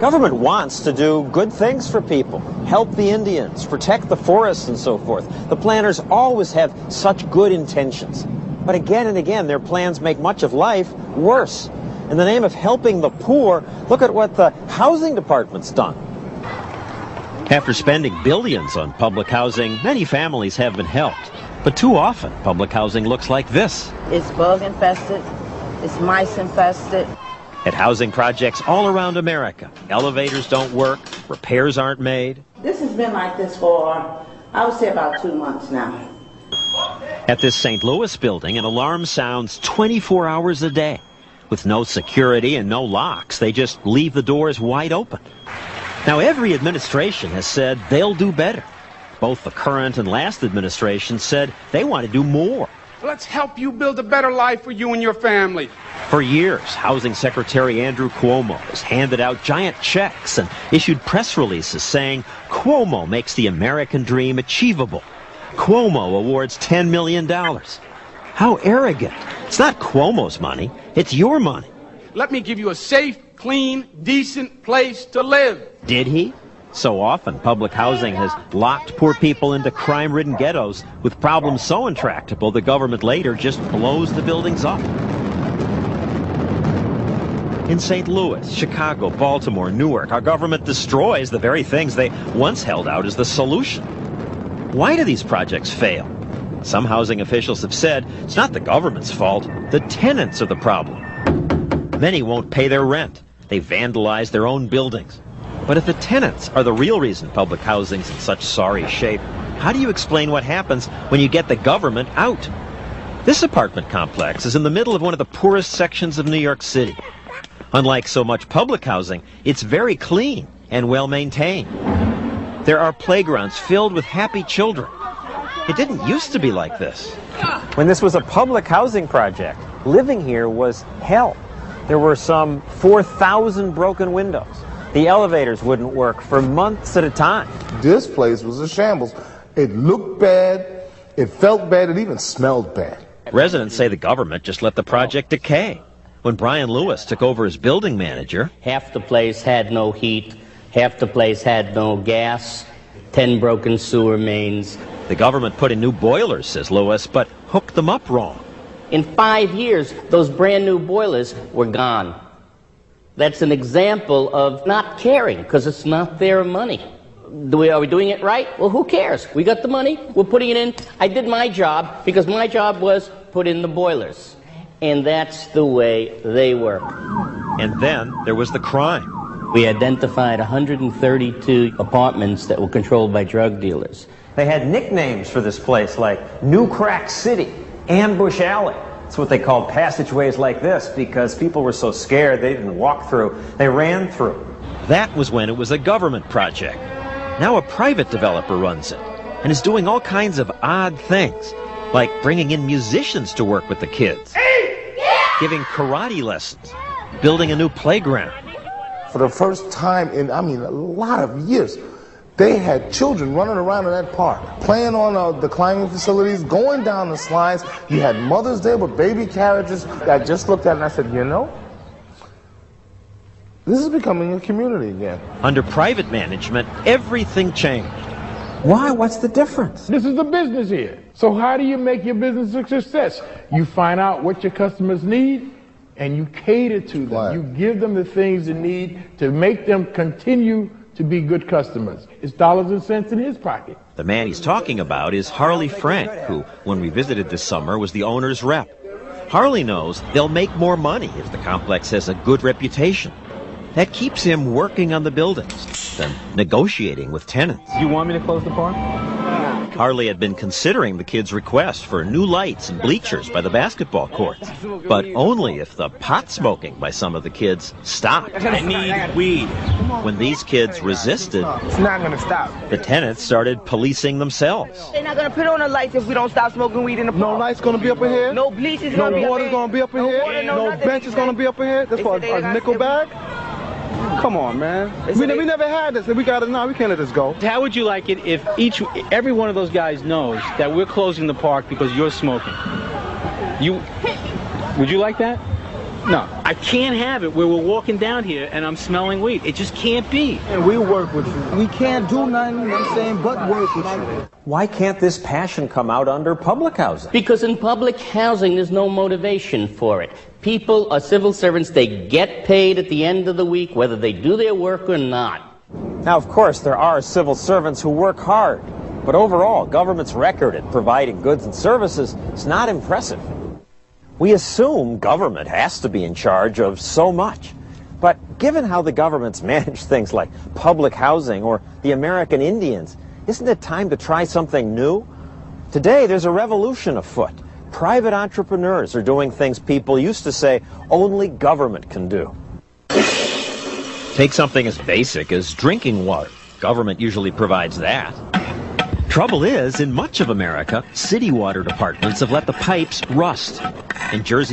Government wants to do good things for people, help the Indians, protect the forests and so forth. The planners always have such good intentions. But again and again, their plans make much of life worse. In the name of helping the poor, look at what the housing department's done. After spending billions on public housing, many families have been helped. But too often, public housing looks like this. It's bug infested, it's mice infested. At housing projects all around America, elevators don't work, repairs aren't made. This has been like this for, I would say, about 2 months now. At this St. Louis building, an alarm sounds 24 hours a day. With no security and no locks, they just leave the doors wide open. Now, every administration has said they'll do better. Both the current and last administration said they want to do more. Let's help you build a better life for you and your family. For years, Housing Secretary Andrew Cuomo has handed out giant checks and issued press releases saying Cuomo makes the American dream achievable. Cuomo awards $10 million. How arrogant. It's not Cuomo's money, it's your money. Let me give you a safe, clean, decent place to live. Did he? So often, public housing has locked poor people into crime-ridden ghettos with problems so intractable the government later just blows the buildings up. In St. Louis, Chicago, Baltimore, Newark, our government destroys the very things they once held out as the solution. Why do these projects fail? Some housing officials have said it's not the government's fault, the tenants are the problem. Many won't pay their rent. They vandalize their own buildings. But if the tenants are the real reason public housing's in such sorry shape, how do you explain what happens when you get the government out? This apartment complex is in the middle of one of the poorest sections of New York City. Unlike so much public housing, it's very clean and well maintained. There are playgrounds filled with happy children. It didn't used to be like this. When this was a public housing project, living here was hell. There were some 4,000 broken windows. The elevators wouldn't work for months at a time. This place was a shambles. It looked bad, it felt bad, it even smelled bad. Residents say the government just let the project decay. When Brian Lewis took over as building manager, half the place had no heat, half the place had no gas, 10 broken sewer mains. The government put in new boilers, says Lewis, but hooked them up wrong. In 5 years, those brand new boilers were gone. That's an example of not caring, because it's not their money. Are we doing it right? Well, who cares? We got the money, we're putting it in. I did my job, because my job was put in the boilers. And that's the way they work. And then there was the crime. We identified 132 apartments that were controlled by drug dealers. They had nicknames for this place like New Crack City, Ambush Alley. That's what they called passageways like this because people were so scared they didn't walk through, they ran through. That was when it was a government project. Now a private developer runs it and is doing all kinds of odd things, like bringing in musicians to work with the kids, giving karate lessons, building a new playground. For the first time in, a lot of years, they had children running around in that park, playing on the climbing facilities, going down the slides. You had mothers there with baby carriages. I just looked at it and I said, you know, this is becoming a community again. Under private management, everything changed. Why? What's the difference? This is the business here. So how do you make your business a success? You find out what your customers need and you cater to them. Right. You give them the things they need to make them continue to be good customers. It's dollars and cents in his pocket. The man he's talking about is Harley Frank, who, when we visited this summer, was the owner's rep. Harley knows they'll make more money if the complex has a good reputation. That keeps him working on the buildings, then negotiating with tenants. You want me to close the park? Harley had been considering the kids' request for new lights and bleachers by the basketball courts, but only if the pot smoking by some of the kids stopped. I need weed. When these kids resisted, It's not going to stop. the tenants started policing themselves. They're not going to put on the lights if we don't stop smoking weed in the park. No lights going to be up in here? No bleachers No going to be up water's in going to be up in here? water, No nothing. benches going to be up in here? That's for They a got nickel to- bag? Come on, man. We never had this. We got it now. We can't let this go. How would you like it if every one of those guys knows that we're closing the park because you're smoking? Would you like that? No, I can't have it where we're walking down here and I'm smelling weed. It just can't be. And we work with you. We can't do nothing, you know what I'm saying, but work with you. Why can't this passion come out under public housing? Because in public housing, there's no motivation for it. People are civil servants. They get paid at the end of the week, whether they do their work or not. Now, of course, there are civil servants who work hard, but overall, government's record at providing goods and services is not impressive. We assume government has to be in charge of so much. But given how the governments manage things like public housing or the American Indians, isn't it time to try something new? Today, there's a revolution afoot. Private entrepreneurs are doing things people used to say only government can do. Take something as basic as drinking water. Government usually provides that. Trouble is, in much of America, city water departments have let the pipes rust. In Jersey,